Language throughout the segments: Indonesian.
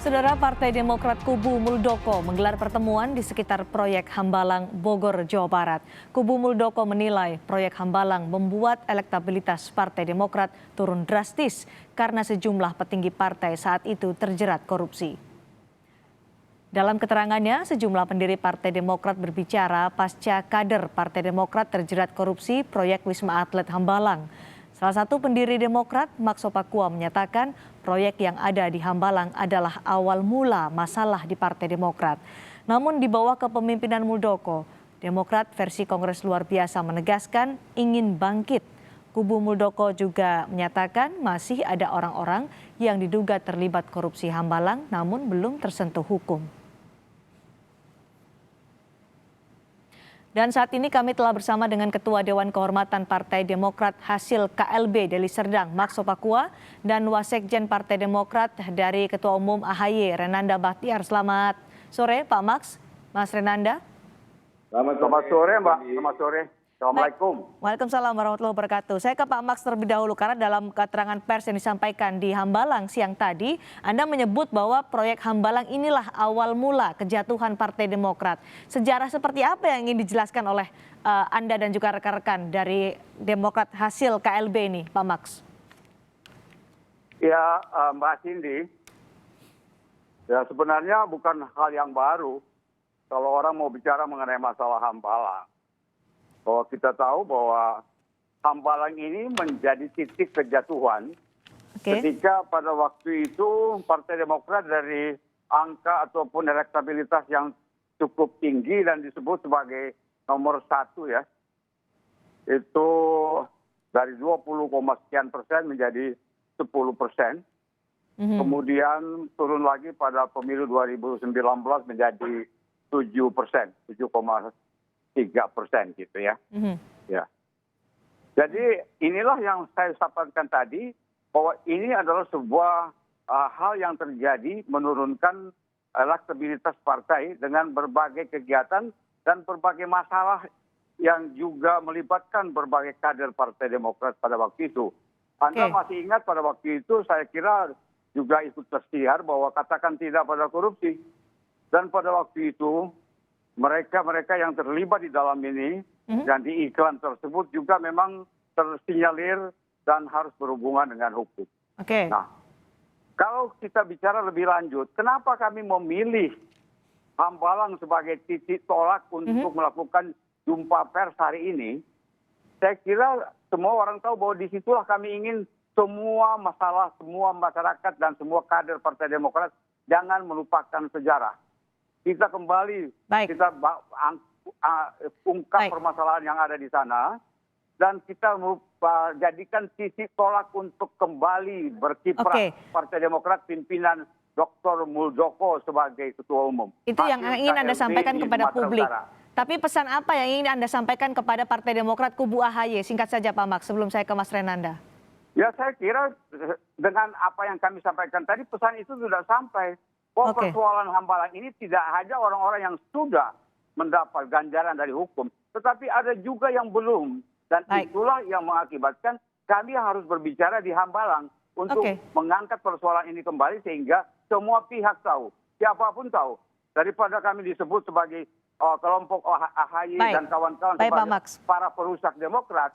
Saudara Partai Demokrat Kubu Muldoko menggelar pertemuan di sekitar proyek Hambalang, Bogor, Jawa Barat. Kubu Muldoko menilai proyek Hambalang membuat elektabilitas Partai Demokrat turun drastis karena sejumlah petinggi partai saat itu terjerat korupsi. Dalam keterangannya, sejumlah pendiri Partai Demokrat berbicara pasca kader Partai Demokrat terjerat korupsi proyek Wisma Atlet Hambalang. Salah satu pendiri Demokrat, Maxo Pakua, menyatakan proyek yang ada di Hambalang adalah awal mula masalah di Partai Demokrat. Namun di bawah kepemimpinan Muldoko, Demokrat versi Kongres Luar Biasa menegaskan ingin bangkit. Kubu Muldoko juga menyatakan masih ada orang-orang yang diduga terlibat korupsi Hambalang namun belum tersentuh hukum. Dan saat ini kami telah bersama dengan Ketua Dewan Kehormatan Partai Demokrat hasil KLB Deli Serdang, Maxo Pakua, dan Wasekjen Partai Demokrat dari Ketua Umum AHY, Renanda Bahtiar. Selamat sore Pak Max, Mas Renanda. Selamat sore Mbak, selamat sore. Assalamualaikum. Waalaikumsalam warahmatullahi wabarakatuh. Saya ke Pak Max terlebih dahulu karena dalam keterangan pers yang disampaikan di Hambalang siang tadi, Anda menyebut bahwa proyek Hambalang inilah awal mula kejatuhan Partai Demokrat. Sejarah seperti apa yang ingin dijelaskan oleh Anda dan juga rekan-rekan dari Demokrat hasil KLB ini, Pak Max? Ya Mbak Cindy, ya sebenarnya bukan hal yang baru kalau orang mau bicara mengenai masalah Hambalang. Bahwa kita tahu bahwa Hambalang ini menjadi titik kejatuhan ketika pada waktu itu Partai Demokrat dari angka ataupun elektabilitas yang cukup tinggi dan disebut sebagai nomor 1 ya, itu dari 20, sekian persen menjadi 10%. Kemudian turun lagi pada pemilu 2019 menjadi 7%, 7,3% gitu ya. Ya. Jadi inilah yang saya sampaikan tadi bahwa ini adalah sebuah hal yang terjadi menurunkan elektabilitas partai dengan berbagai kegiatan dan berbagai masalah yang juga melibatkan berbagai kader Partai Demokrat pada waktu itu. Anda masih ingat pada waktu itu saya kira juga ikut tersiar bahwa katakan tidak pada korupsi. Dan pada waktu itu mereka yang terlibat di dalam ini dan di iklan tersebut juga memang tersinyalir dan harus berhubungan dengan hukum. Nah, kalau kita bicara lebih lanjut, kenapa kami memilih Hambalang sebagai titik tolak untuk melakukan jumpa pers hari ini? Saya kira semua orang tahu bahwa disitulah kami ingin semua masalah, semua masyarakat dan semua kader Partai Demokrat jangan melupakan sejarah. Kita kembali, kita ungkap permasalahan yang ada di sana, dan kita jadikan titik tolak untuk kembali berkiprah Partai Demokrat pimpinan Dr. Muldoko sebagai Ketua Umum. Itu yang ingin Anda sampaikan kepada publik. Tapi pesan apa yang ingin Anda sampaikan kepada Partai Demokrat Kubu AHY? Singkat saja Pak Max, sebelum saya ke Mas Renanda. Ya saya kira dengan apa yang kami sampaikan tadi, pesan itu sudah sampai. Bahwa persoalan Hambalang ini tidak hanya orang-orang yang sudah mendapat ganjaran dari hukum, tetapi ada juga yang belum. Dan itulah yang mengakibatkan kami harus berbicara di Hambalang untuk mengangkat persoalan ini kembali sehingga semua pihak tahu, siapapun tahu. Daripada kami disebut sebagai kelompok AHY dan kawan-kawan sebagai para perusak Demokrat.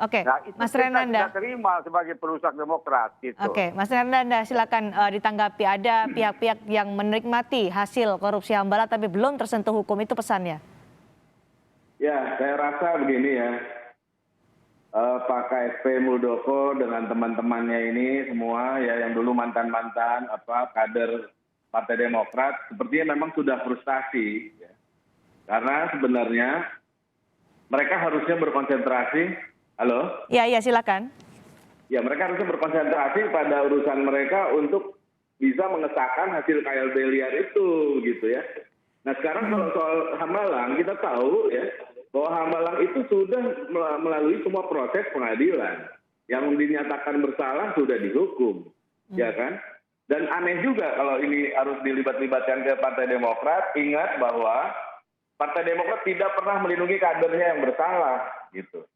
Nah, itu Mas kita Renanda tidak terima sebagai perusak Demokrat. Gitu. Mas Renanda silakan ditanggapi. Ada pihak-pihak yang menikmati hasil korupsi Hambalang tapi belum tersentuh hukum, itu pesannya. Ya, saya rasa begini ya. Pak KSP Muldoko dengan teman-temannya ini semua ya yang dulu mantan-mantan kader Partai Demokrat sepertinya memang sudah frustasi ya. Karena sebenarnya mereka harusnya berkonsentrasi. Halo? Iya, silakan. Ya, mereka harusnya berkonsentrasi pada urusan mereka untuk bisa mengesahkan hasil KLB liar itu gitu ya. Nah, sekarang kalau soal Hambalang kita tahu ya bahwa Hambalang itu sudah melalui semua proses pengadilan. Yang dinyatakan bersalah sudah dihukum. Ya kan? Dan aneh juga kalau ini harus dilibat-libatkan ke Partai Demokrat. Ingat bahwa Partai Demokrat tidak pernah melindungi kadernya yang bersalah gitu.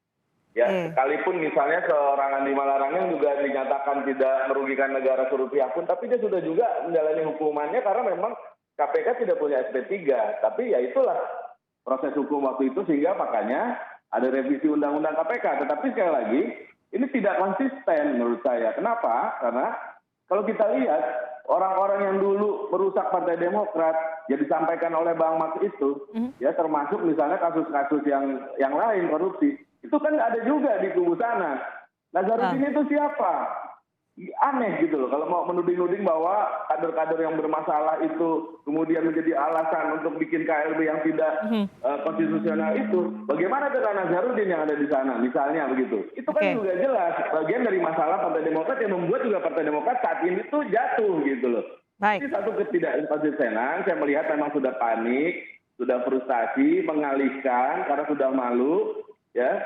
Ya, Oke. sekalipun misalnya seorang Andi Malarangeng juga dinyatakan tidak merugikan negara serupiah pun, tapi dia sudah juga menjalani hukumannya karena memang KPK tidak punya SP3. Tapi ya itulah proses hukum waktu itu, sehingga makanya ada revisi Undang-Undang KPK. Tetapi sekali lagi, ini tidak konsisten menurut saya. Kenapa? Karena kalau kita lihat orang-orang yang dulu merusak Partai Demokrat, ya disampaikan oleh Bang Max itu, ya termasuk misalnya kasus-kasus yang lain korupsi, itu kan ada juga di kubu sana. Nazarudin itu siapa? Aneh gitu loh kalau mau menuding-nuding bahwa kader-kader yang bermasalah itu kemudian menjadi alasan untuk bikin KLB yang tidak konstitusional itu. Bagaimana dengan Nazarudin yang ada di sana misalnya begitu? Itu kan Oke. juga jelas bagian dari masalah Partai Demokrat yang membuat juga Partai Demokrat saat ini tuh jatuh gitu loh. Baik. Ini satu ketidakinkonsistenan, saya melihat memang sudah panik, sudah frustasi, mengalihkan karena sudah malu, ya.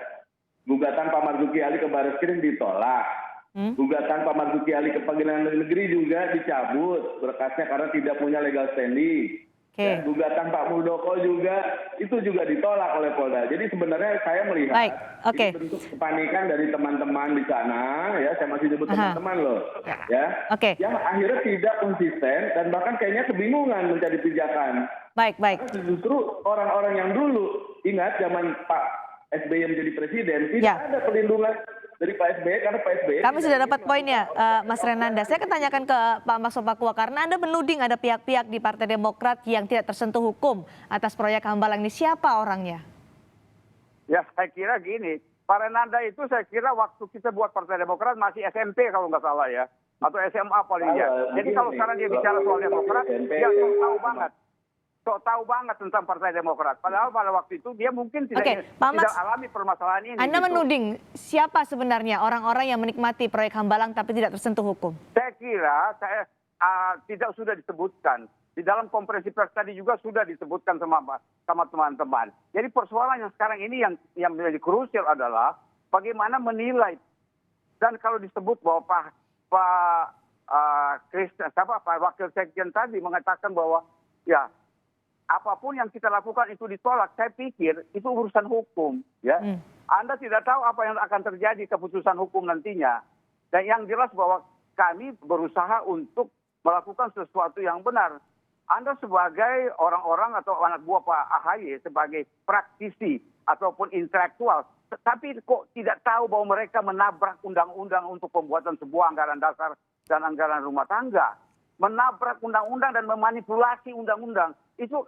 Gugatan Pak Marzuki Ali ke Barreskrim ditolak. Gugatan Pak Marzuki Ali ke Pengadilan Negeri juga dicabut berkasnya karena tidak punya legal standing. Oke. Dan gugatan Pak Muldoko juga itu juga ditolak oleh Polda. Jadi sebenarnya saya melihat Baik, oke. ini bentuk kepanikan dari teman-teman di sana, ya saya masih sebut teman-teman loh, ya, Oke. yang akhirnya tidak konsisten dan bahkan kayaknya kebingungan mencari pijakan. Baik. Karena justru orang-orang yang dulu ingat zaman Pak SBY menjadi presiden tidak Ya. ada perlindungan dari Pak SBY karena Pak SBY Kami sudah dapat poinnya, Mas Renanda. Saya akan tanyakan ke Pak Max Sopakua karena Anda menuding ada pihak-pihak di Partai Demokrat yang tidak tersentuh hukum atas proyek Hambalang ini. Siapa orangnya? Ya saya kira gini, Pak Renanda itu saya kira waktu kita buat Partai Demokrat masih SMP kalau nggak salah ya. Atau SMA paling ya. Jadi kalau sekarang dia bicara soal Demokrat, dia tahu banget. Tahu banget tentang Partai Demokrat. Padahal pada waktu itu dia mungkin Oke, tidak Pak Max, alami permasalahan ini. Anda gitu. menuding siapa sebenarnya orang-orang yang menikmati proyek Hambalang tapi tidak tersentuh hukum? Saya kira tidak sudah disebutkan. Di dalam konferensi pers tadi juga sudah disebutkan sama teman-teman. Jadi persoalan yang sekarang ini yang menjadi krusial adalah bagaimana menilai. Dan kalau disebut bahwa Pak Wakil Sekjen tadi mengatakan bahwa ya apapun yang kita lakukan itu ditolak, saya pikir itu urusan hukum, ya. Anda tidak tahu apa yang akan terjadi keputusan hukum nantinya. Dan yang jelas bahwa kami berusaha untuk melakukan sesuatu yang benar. Anda sebagai orang-orang atau anak buah Pak AHY sebagai praktisi ataupun intelektual, tapi kok tidak tahu bahwa mereka menabrak undang-undang untuk pembuatan sebuah anggaran dasar dan anggaran rumah tangga. Menabrak undang-undang dan memanipulasi undang-undang. Itu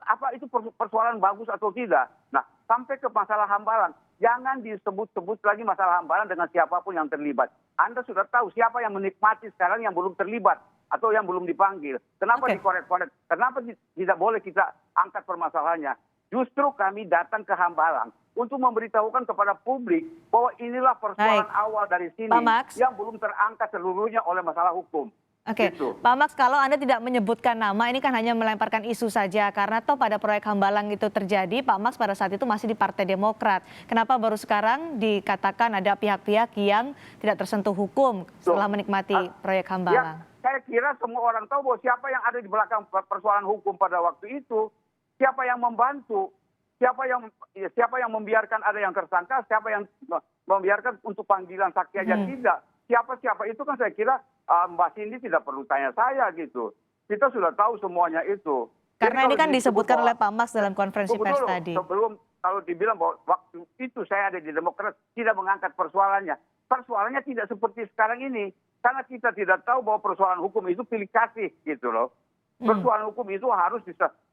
persoalan bagus atau tidak? Nah, sampai ke masalah Hambalang, jangan disebut-sebut lagi masalah Hambalang dengan siapapun yang terlibat. Anda sudah tahu siapa yang menikmati sekarang yang belum terlibat atau yang belum dipanggil. Kenapa dikorek-korek? Kenapa tidak boleh kita angkat permasalahannya? Justru kami datang ke Hambalang untuk memberitahukan kepada publik bahwa inilah persoalan awal dari sini yang belum terangkat seluruhnya oleh masalah hukum. Oke, Gitu. Pak Max, kalau Anda tidak menyebutkan nama, ini kan hanya melemparkan isu saja. Karena toh pada proyek Hambalang itu terjadi, Pak Max pada saat itu masih di Partai Demokrat. Kenapa baru sekarang dikatakan ada pihak-pihak yang tidak tersentuh hukum setelah menikmati proyek Hambalang? Ya, saya kira semua orang tahu bahwa siapa yang ada di belakang persoalan hukum pada waktu itu, siapa yang membantu, siapa yang membiarkan ada yang tersangka, siapa yang membiarkan untuk panggilan saksi aja tidak. Siapa itu kan saya kira Mbak Cindy tidak perlu tanya saya gitu. Kita sudah tahu semuanya itu. Karena ini kan disebutkan oleh Pak Max dalam konferensi pers tadi. Sebelum kalau dibilang bahwa waktu itu saya ada di Demokrat tidak mengangkat persoalannya. Persoalannya tidak seperti sekarang ini. Karena kita tidak tahu bahwa persoalan hukum itu pilih kasih gitu loh. Persoalan hukum itu harus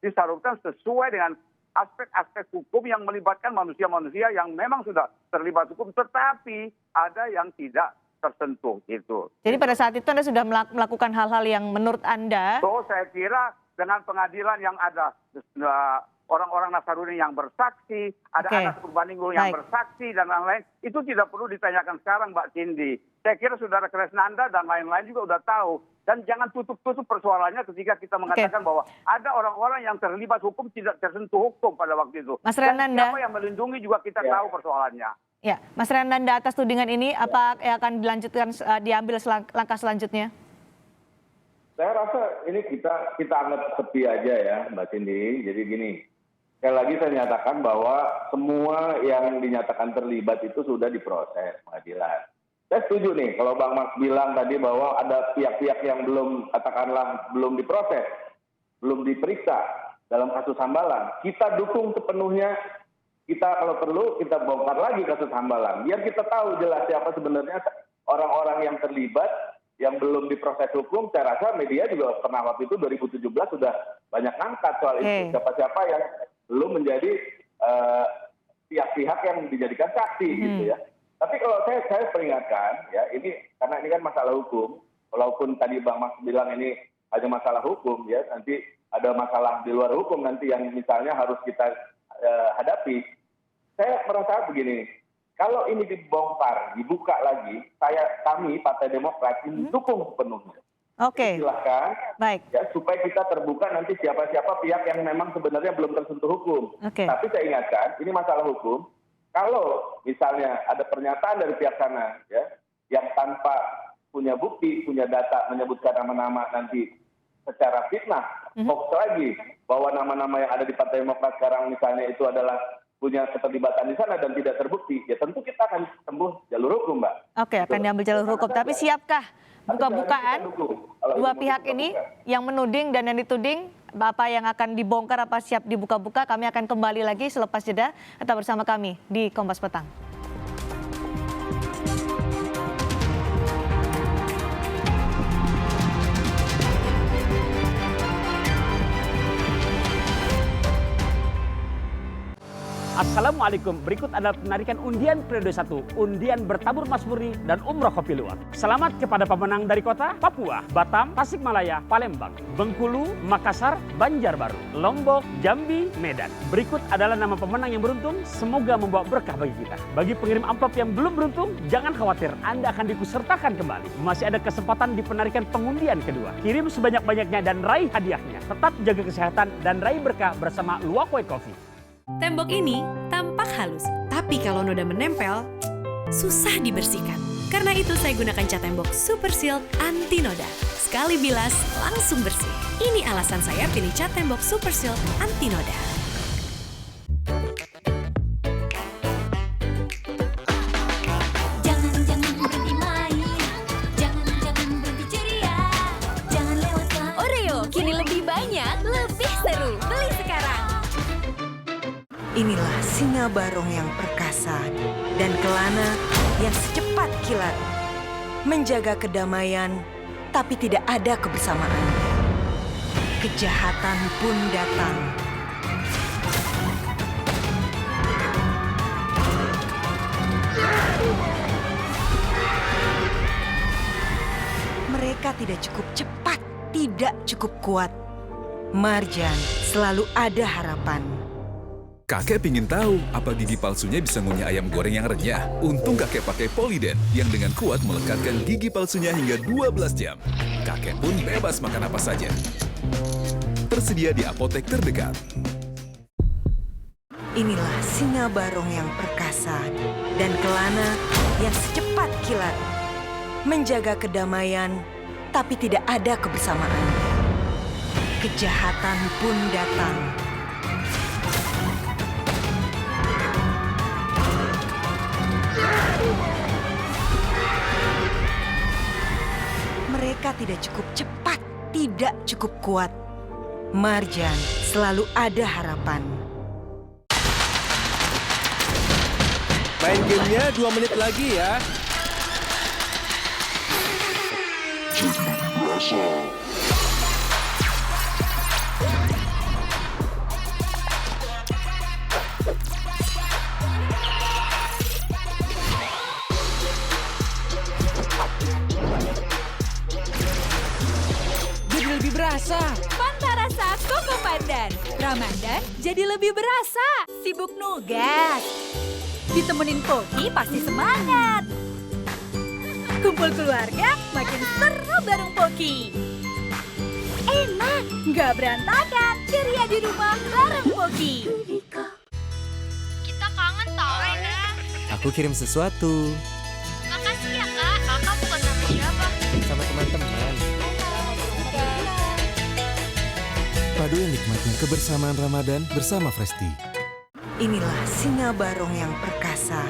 disalurkan sesuai dengan aspek-aspek hukum yang melibatkan manusia-manusia yang memang sudah terlibat hukum. Tetapi ada yang tidak tersentuh gitu. Jadi pada saat itu Anda sudah melakukan hal-hal yang menurut Anda? So saya kira dengan pengadilan yang ada orang-orang Nazarudin yang bersaksi, ada anak Purbaningrum yang bersaksi dan lain-lain, itu tidak perlu ditanyakan sekarang Mbak Cindy. Saya kira Saudara Kresnanda dan lain-lain juga udah tahu. Dan jangan tutup-tutup persoalannya ketika kita mengatakan bahwa ada orang-orang yang terlibat hukum tidak tersentuh hukum pada waktu itu. Mas Renanda, siapa yang melindungi juga kita tahu persoalannya. Ya, Mas Renanda, atas tudingan ini apa yang akan dilanjutkan diambil langkah selanjutnya? Saya rasa ini kita anggap sepi aja ya Mbak Cindy. Jadi gini, sekali lagi saya nyatakan bahwa semua yang dinyatakan terlibat itu sudah diproses pengadilan. Saya setuju nih kalau Bang Max bilang tadi bahwa ada pihak-pihak yang belum, katakanlah belum diproses, belum diperiksa dalam kasus Hambalang. Kita dukung sepenuhnya, kita kalau perlu kita bongkar lagi kasus Hambalang. Biar kita tahu jelas siapa sebenarnya orang-orang yang terlibat, yang belum diproses hukum. Saya rasa media juga pernah waktu itu 2017 sudah banyak ngangkat soal itu. Siapa-siapa yang belum menjadi pihak-pihak yang dijadikan saksi gitu ya. Tapi kalau saya peringatkan ya, ini karena ini kan masalah hukum. Walaupun tadi Bang Mas bilang ini hanya masalah hukum ya, nanti ada masalah di luar hukum nanti yang misalnya harus kita hadapi. Saya merasa begini, kalau ini dibongkar, dibuka lagi, kami Partai Demokrat mendukung sepenuhnya. Oke. Silahkan, Baik. ya, supaya kita terbuka nanti siapa-siapa pihak yang memang sebenarnya belum tersentuh hukum. Oke. Tapi saya ingatkan, ini masalah hukum. Kalau misalnya ada pernyataan dari pihak sana, ya, yang tanpa punya bukti, punya data menyebutkan nama-nama nanti secara fitnah, hoax lagi bahwa nama-nama yang ada di Partai Demokrat sekarang misalnya itu adalah punya keterlibatan di sana dan tidak terbukti, ya tentu kita akan tempuh jalur hukum, Mbak. Oke, akan diambil jalur hukum. Tapi siapkah buka-bukaan dua pihak ini yang menuding dan yang dituding? Apa yang akan dibongkar, apa siap dibuka-buka? Kami akan kembali lagi selepas jeda. Tetap bersama kami di Kompas Petang. Assalamualaikum, berikut adalah penarikan undian periode 1, undian bertabur Mas Murni dan umroh kopi luwak. Selamat kepada pemenang dari kota Papua, Batam, Tasikmalaya, Palembang, Bengkulu, Makassar, Banjarbaru, Lombok, Jambi, Medan. Berikut adalah nama pemenang yang beruntung, semoga membawa berkah bagi kita. Bagi pengirim amplop yang belum beruntung, jangan khawatir, Anda akan dikusertakan kembali. Masih ada kesempatan di penarikan pengundian kedua. Kirim sebanyak-banyaknya dan raih hadiahnya. Tetap jaga kesehatan dan raih berkah bersama Luwak White Coffee. Tembok ini tampak halus, tapi kalau noda menempel, susah dibersihkan. Karena itu saya gunakan cat tembok Super Seal Anti Noda. Sekali bilas, langsung bersih. Ini alasan saya pilih cat tembok Super Seal Anti Noda. Jangan berhenti main, jangan berhenti ceria, jangan lewatkan. Oreo, kini lebih banyak, lebih seru. Beli sekarang. Inilah singa barong yang perkasa dan kelana yang secepat kilat. Menjaga kedamaian, tapi tidak ada kebersamaan. Kejahatan pun datang. Mereka tidak cukup cepat, tidak cukup kuat. Marjan selalu ada harapan. Kakek pingin tahu apa gigi palsunya bisa ngunyah ayam goreng yang renyah. Untung kakek pakai Poliden yang dengan kuat melekatkan gigi palsunya hingga 12 jam. Kakek pun bebas makan apa saja. Tersedia di apotek terdekat. Inilah singa barong yang perkasa dan kelana yang secepat kilat. Menjaga kedamaian, tapi tidak ada kebersamaan. Kejahatan pun datang. Mereka tidak cukup cepat, tidak cukup kuat. Marjan selalu ada harapan. Main gamenya 2 menit lagi ya. Jadi lebih berasa. Fanta rasa Koko Pandan. Ramadan jadi lebih berasa. Sibuk nugas. Ditemenin Poki pasti semangat. Kumpul keluarga makin seru bareng Poki. Enak, nggak berantakan. Ceria di rumah bareng Poki. Kita kangen tau, Rena. Aku kirim sesuatu Makasih ya, Kak. Kakak bukan sama siapa? sama teman-teman. Padu nikmatnya kebersamaan Ramadan bersama Fresti. Inilah singa barong yang perkasa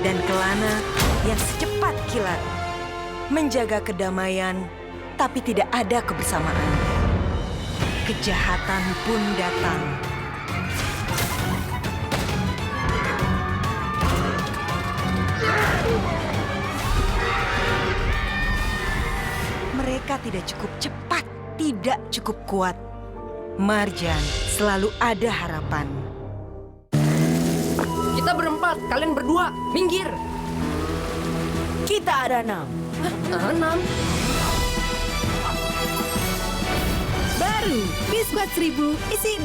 dan kelana yang secepat kilat. Menjaga kedamaian, tapi tidak ada kebersamaan. Kejahatan pun datang. Mereka tidak cukup cepat, tidak cukup kuat. Marjan selalu ada harapan. Kita berempat, kalian berdua, minggir. Kita ada 6. 6. Baru, Biskuat 1000 isi 6.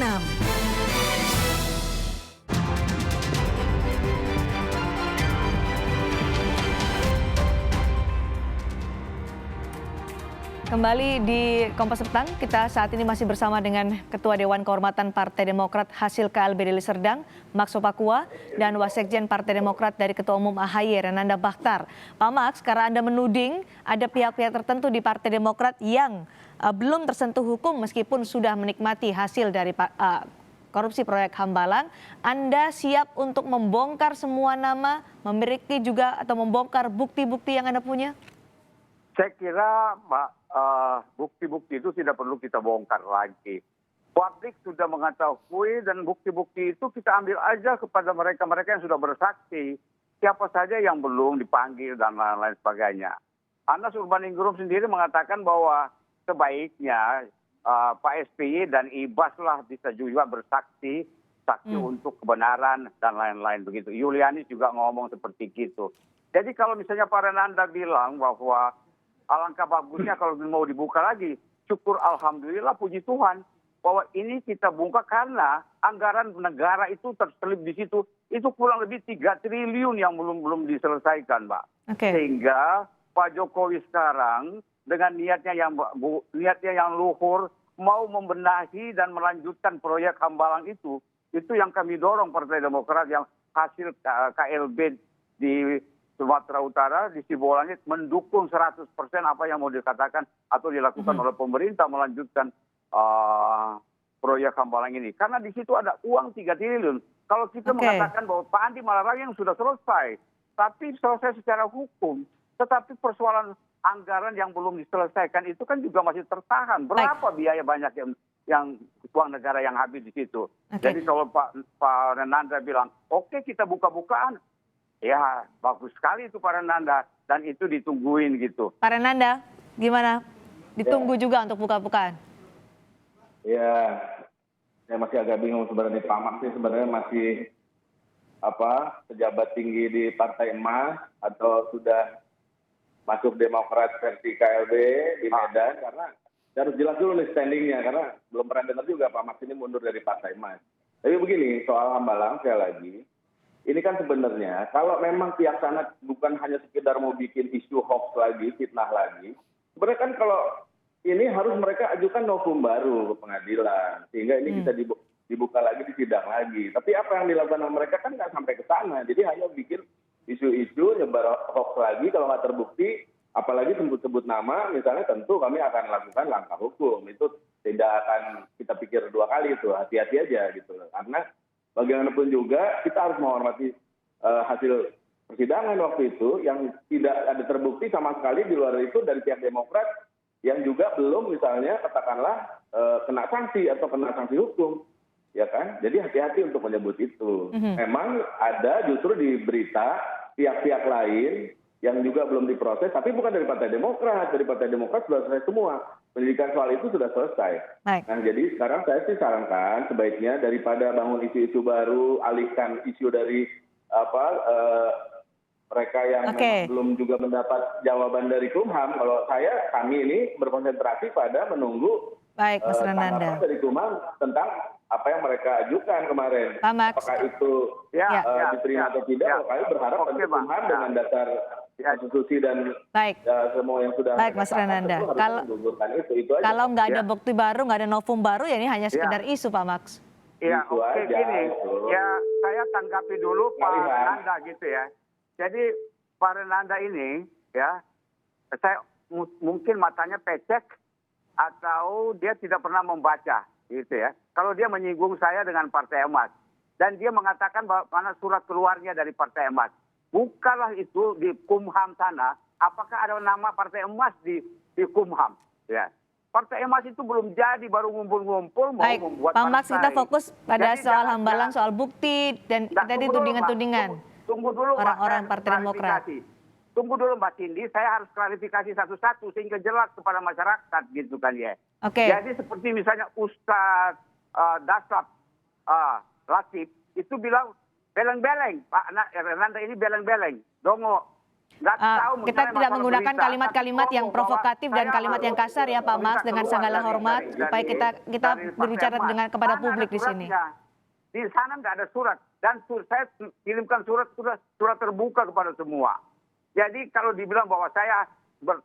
Kembali di Kompas Petang, kita saat ini masih bersama dengan Ketua Dewan Kehormatan Partai Demokrat hasil KLB Deli Serdang, Max Sopakua, dan Wasekjen Partai Demokrat dari Ketua Umum AHY, Renanda Bakhtar. Pak Max, karena Anda menuding ada pihak-pihak tertentu di Partai Demokrat yang belum tersentuh hukum meskipun sudah menikmati hasil dari korupsi proyek Hambalang, Anda siap untuk membongkar semua nama, memiliki juga atau membongkar bukti-bukti yang Anda punya? Saya kira bukti-bukti itu tidak perlu kita bongkar lagi. Publik sudah mengetahui dan bukti-bukti itu kita ambil aja kepada mereka-mereka yang sudah bersaksi. Siapa saja yang belum dipanggil dan lain-lain sebagainya. Anas Urbaningrum sendiri mengatakan bahwa sebaiknya Pak SBY dan Ibas lah bisa juga bersaksi, untuk kebenaran dan lain-lain begitu. Yulianis juga ngomong seperti itu. Jadi kalau misalnya Pak Renanda bilang bahwa alangkah bagusnya kalau mau dibuka lagi. Syukur alhamdulillah puji Tuhan bahwa ini kita buka karena anggaran negara itu terselip di situ. Itu kurang lebih 3 triliun yang belum diselesaikan, Mbak. Okay. Sehingga Pak Jokowi sekarang dengan niatnya yang luhur mau membenahi dan melanjutkan proyek Hambalang itu yang kami dorong Partai Demokrat yang hasil KLB di Sumatera Utara di Sibolangit mendukung 100% apa yang mau dikatakan atau dilakukan oleh pemerintah melanjutkan proyek Hambalang ini. Karena di situ ada uang 3 triliun. Kalau kita mengatakan bahwa Pak Andi Malarangeng yang sudah selesai, tapi selesai secara hukum, tetapi persoalan anggaran yang belum diselesaikan itu kan juga masih tertahan. Berapa biaya banyak yang uang negara yang habis di situ. Jadi kalau Pak Renanda bilang, oke kita buka-bukaan, ya, bagus sekali itu Pak Renanda dan itu ditungguin gitu. Pak Renanda, gimana? Ditunggu juga untuk buka-bukaan? Ya, saya masih agak bingung sebenarnya Pak Max sih sebenarnya masih pejabat tinggi di Partai Emas atau sudah masuk Demokrat versi KLB di Medan karena harus jelas dulu nih standingnya karena belum pernah dengar juga Pak Max ini mundur dari Partai Emas. Tapi begini soal Hambalang sekali lagi. Ini kan sebenarnya kalau memang pihak sana bukan hanya sekedar mau bikin isu hoax lagi, fitnah lagi. Sebenarnya kan kalau ini harus mereka ajukan novum baru ke pengadilan. Sehingga ini bisa dibuka lagi, di sidang lagi. Tapi apa yang dilakukan oleh mereka kan nggak sampai ke sana. Jadi hanya bikin isu-isu, nyebar hoax lagi kalau nggak terbukti. Apalagi sebut-sebut nama, misalnya tentu kami akan lakukan langkah hukum. Itu tidak akan kita pikir 2 kali itu, hati-hati aja gitu. Karena bagaimanapun juga kita harus menghormati hasil persidangan waktu itu yang tidak ada terbukti sama sekali di luar itu dari pihak Demokrat yang juga belum misalnya katakanlah kena sanksi atau kena sanksi hukum, ya kan? Jadi hati-hati untuk menyebut itu. Memang ada justru di berita pihak-pihak lain yang juga belum diproses, tapi bukan dari Partai Demokrat. Dari Partai Demokrat sudah selesai semua. Pendidikan soal itu sudah selesai. Baik. Nah, jadi sekarang saya sih sarankan sebaiknya daripada bangun isu-isu baru, alihkan isu dari mereka yang memang belum juga mendapat jawaban dari Kumham. Kalau kami ini berkonsentrasi pada menunggu tanggapan dari Kumham tentang apa yang mereka ajukan kemarin. Pak Max. Apakah itu diterima atau tidak? Kami berharap Kumham dengan dasar konstitusi dan semua yang sudah Mas Renanda. Kalau nggak ada bukti baru, nggak ada novum baru, ya ini hanya sekedar isu, Pak Max. Ya, gini. Ya, saya tanggapi dulu Pak Renanda gitu ya. Jadi Pak Renanda ini, ya, saya mungkin matanya pecek atau dia tidak pernah membaca gitu ya. Kalau dia menyinggung saya dengan Partai Emas dan dia mengatakan bahwa mana surat keluarnya dari Partai Emas, bukalah itu di Kumham sana. Apakah ada nama Partai Emas di Kumham? Ya. Partai Emas itu belum jadi, baru ngumpul-ngumpul mau Baik, membuat Pak Max, kita fokus pada Jadi soal jangan- Hambalang, soal bukti dan tadi tudingan-tudingan Tunggu dulu, Mbak, orang-orang saya Partai Demokrat. klarifikasi. Tunggu dulu Mbak Cindy, saya harus klarifikasi satu-satu sehingga jelas kepada masyarakat gitu kan ya. Oke. Jadi seperti misalnya Ustadz Dasap Latif itu bilang beleng-beleng, Pak Renanda ini beleng-beleng, dongo. Nggak tahu Kita misalnya tidak masalah menggunakan berita, kalimat-kalimat tapi yang ngomong provokatif bahwa dan saya kalimat yang harus kasar ya Pak Max, dengan berita segala keluar hormat dari- supaya kita dari Partai berbicara Emas. dengan kepada Mana publik ada di sini. suratnya? Di sana nggak ada surat dan saya kirimkan surat terbuka kepada semua. Jadi kalau dibilang bahwa saya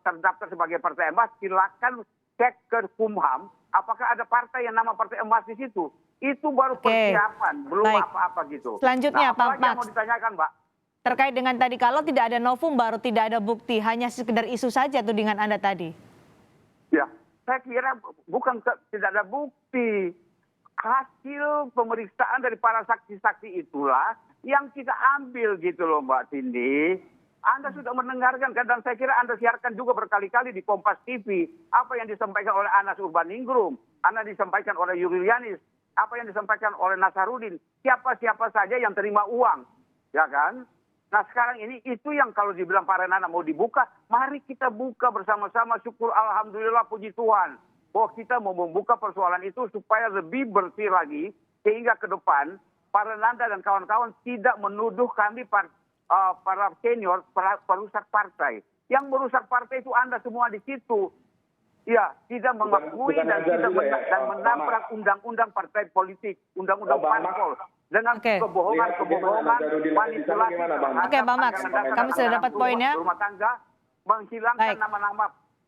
terdaftar sebagai Partai Emas, silakan cek ke Kumham. Apakah ada partai yang nama Partai Emas di situ? Itu baru Oke. persiapan, belum Baik. apa-apa gitu. Selanjutnya, nah, Pak apalagi yang Max. mau ditanyakan, Mbak? Terkait dengan tadi, kalau tidak ada novum baru tidak ada bukti, hanya sekedar isu saja tudingan Anda tadi. Ya, saya kira bukan tidak ada bukti. Hasil pemeriksaan dari para saksi-saksi itulah yang kita ambil gitu loh Mbak Cindy. Anda sudah mendengarkan kan, dan saya kira Anda siarkan juga berkali-kali di Kompas TV. Apa yang disampaikan oleh Anas Urbaningrum, Anda disampaikan oleh Yulianis, apa yang disampaikan oleh Nasarudin. Siapa-siapa saja yang terima uang, ya kan? Nah sekarang ini itu yang kalau dibilang Pak Renana mau dibuka, mari kita buka bersama-sama, syukur alhamdulillah puji Tuhan. Bahwa kita mau membuka persoalan itu supaya lebih bersih lagi, sehingga ke depan Pak Renanda dan kawan-kawan tidak menuduh kami para senior, perusak partai. Yang merusak partai itu Anda semua di situ. Ya, tidak mengakui bukan dan Nazar tidak juga ya, dan Pak menabrak undang-undang partai politik, undang-undang Bang Max. parpol. Dengan Oke. kebohongan, Nazarudin manipulasi gimana, Bang? terhadap Oke, Bang Max, anggaran kami sudah dapat rumah- poinnya. Rumah tangga, menghilangkan Baik.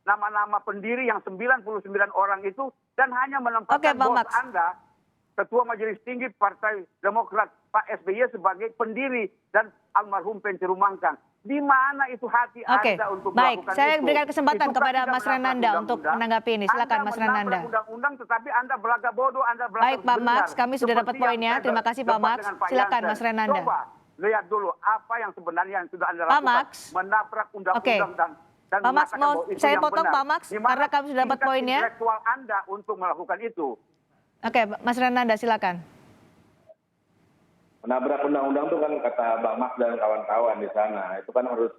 nama-nama pendiri yang 99 orang itu dan hanya Oke, menempatkan Bang bos Max. Anda, Ketua Majelis Tinggi Partai Demokrat Pak SBY sebagai pendiri dan almarhum Penceru Mangkang. Di mana itu hati Oke, Anda untuk baik. melakukan Saya itu? berikan kesempatan Itu kan kepada tidak Mas menabrak Renanda untuk undang-undang. menanggapi ini. Silakan, Mas Renanda. Anda menabrak undang-undang tetapi Anda belagak bodoh, Anda belagak Baik, Pak benar. Max, kami sudah dapat Seperti yang poinnya. saya Terima kasih, Pak debat Max. dengan Pak Silakan, Jansen. Mas Renanda. Coba lihat dulu apa yang sebenarnya yang sudah Anda Pak lakukan. Max. Menabrak Oke. undang-undang dan Pak Max, mengatakan mau bahwa itu saya yang potong, benar. Pak Max, Di mana karena kami sudah dapat tingkat poinnya. intelektual Anda untuk melakukan itu. Oke, Mas Renanda, silakan. Menabrak undang-undang itu kan kata Bang Max dan kawan-kawan di sana. Itu kan harus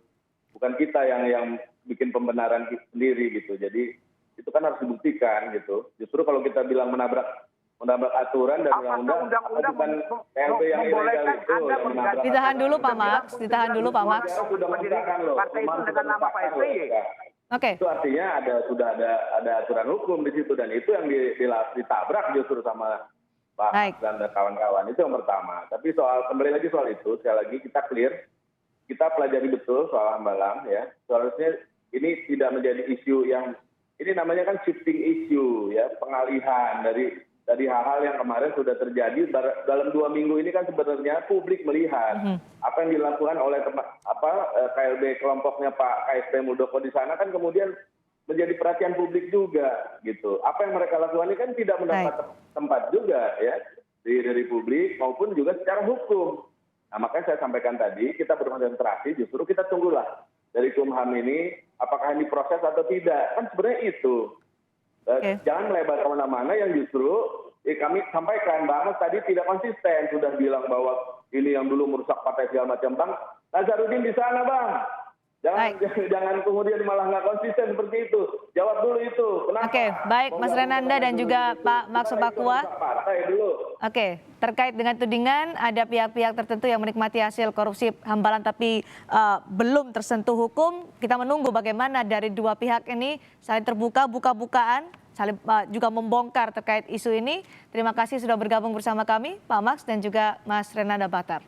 bukan kita yang bikin pembenaran sendiri gitu. Jadi itu kan harus dibuktikan gitu. Justru kalau kita bilang menabrak aturan dan Apakah undang-undang, undang-undang bukan PLB yang ilegal membolehkan itu Anda yang menabrak Ditahan dulu, aturan. Pak Max. Ditahan dulu, Pak Max. Sudah mengesahkan loh. Partai itu Umar dengan sudah nama Pak mengesahkan loh, SBY. Kak. Oke, Itu artinya sudah ada aturan hukum di situ dan itu yang ditabrak justru sama Pak Baik. dan kawan-kawan. Itu yang pertama. Tapi kembali lagi soal itu, sekali lagi kita clear, kita pelajari betul soal Hambalang ya. Seharusnya ini tidak menjadi isu yang ini namanya kan shifting issue ya, pengalihan dari hal-hal yang kemarin sudah terjadi dalam 2 minggu ini kan sebenarnya publik melihat apa yang dilakukan oleh KLB kelompoknya Pak KSP Muldoko di sana kan kemudian menjadi perhatian publik juga gitu. Apa yang mereka lakukan ini kan tidak mendapat tempat juga ya dari publik maupun juga secara hukum. Nah makanya saya sampaikan tadi kita berkonsentrasi justru kita tunggulah dari Kumham ini apakah ini proses atau tidak kan sebenarnya itu. Jangan melebar kemana-mana yang justru kami sampaikan banget tadi tidak konsisten sudah bilang bahwa ini yang dulu merusak partai segala macam. Bang Nazarudin di sana Bang. Jangan kemudian malah nggak konsisten seperti itu. Jawab dulu itu. Kenapa? Oke, baik Mas Renanda dan juga Pak Max Pakua. Partai dulu. Oke, terkait dengan tudingan ada pihak-pihak tertentu yang menikmati hasil korupsi Hambalang tapi belum tersentuh hukum. Kita menunggu bagaimana dari dua pihak ini saling terbuka, buka-bukaan, saling juga membongkar terkait isu ini. Terima kasih sudah bergabung bersama kami, Pak Max dan juga Mas Renanda Batar.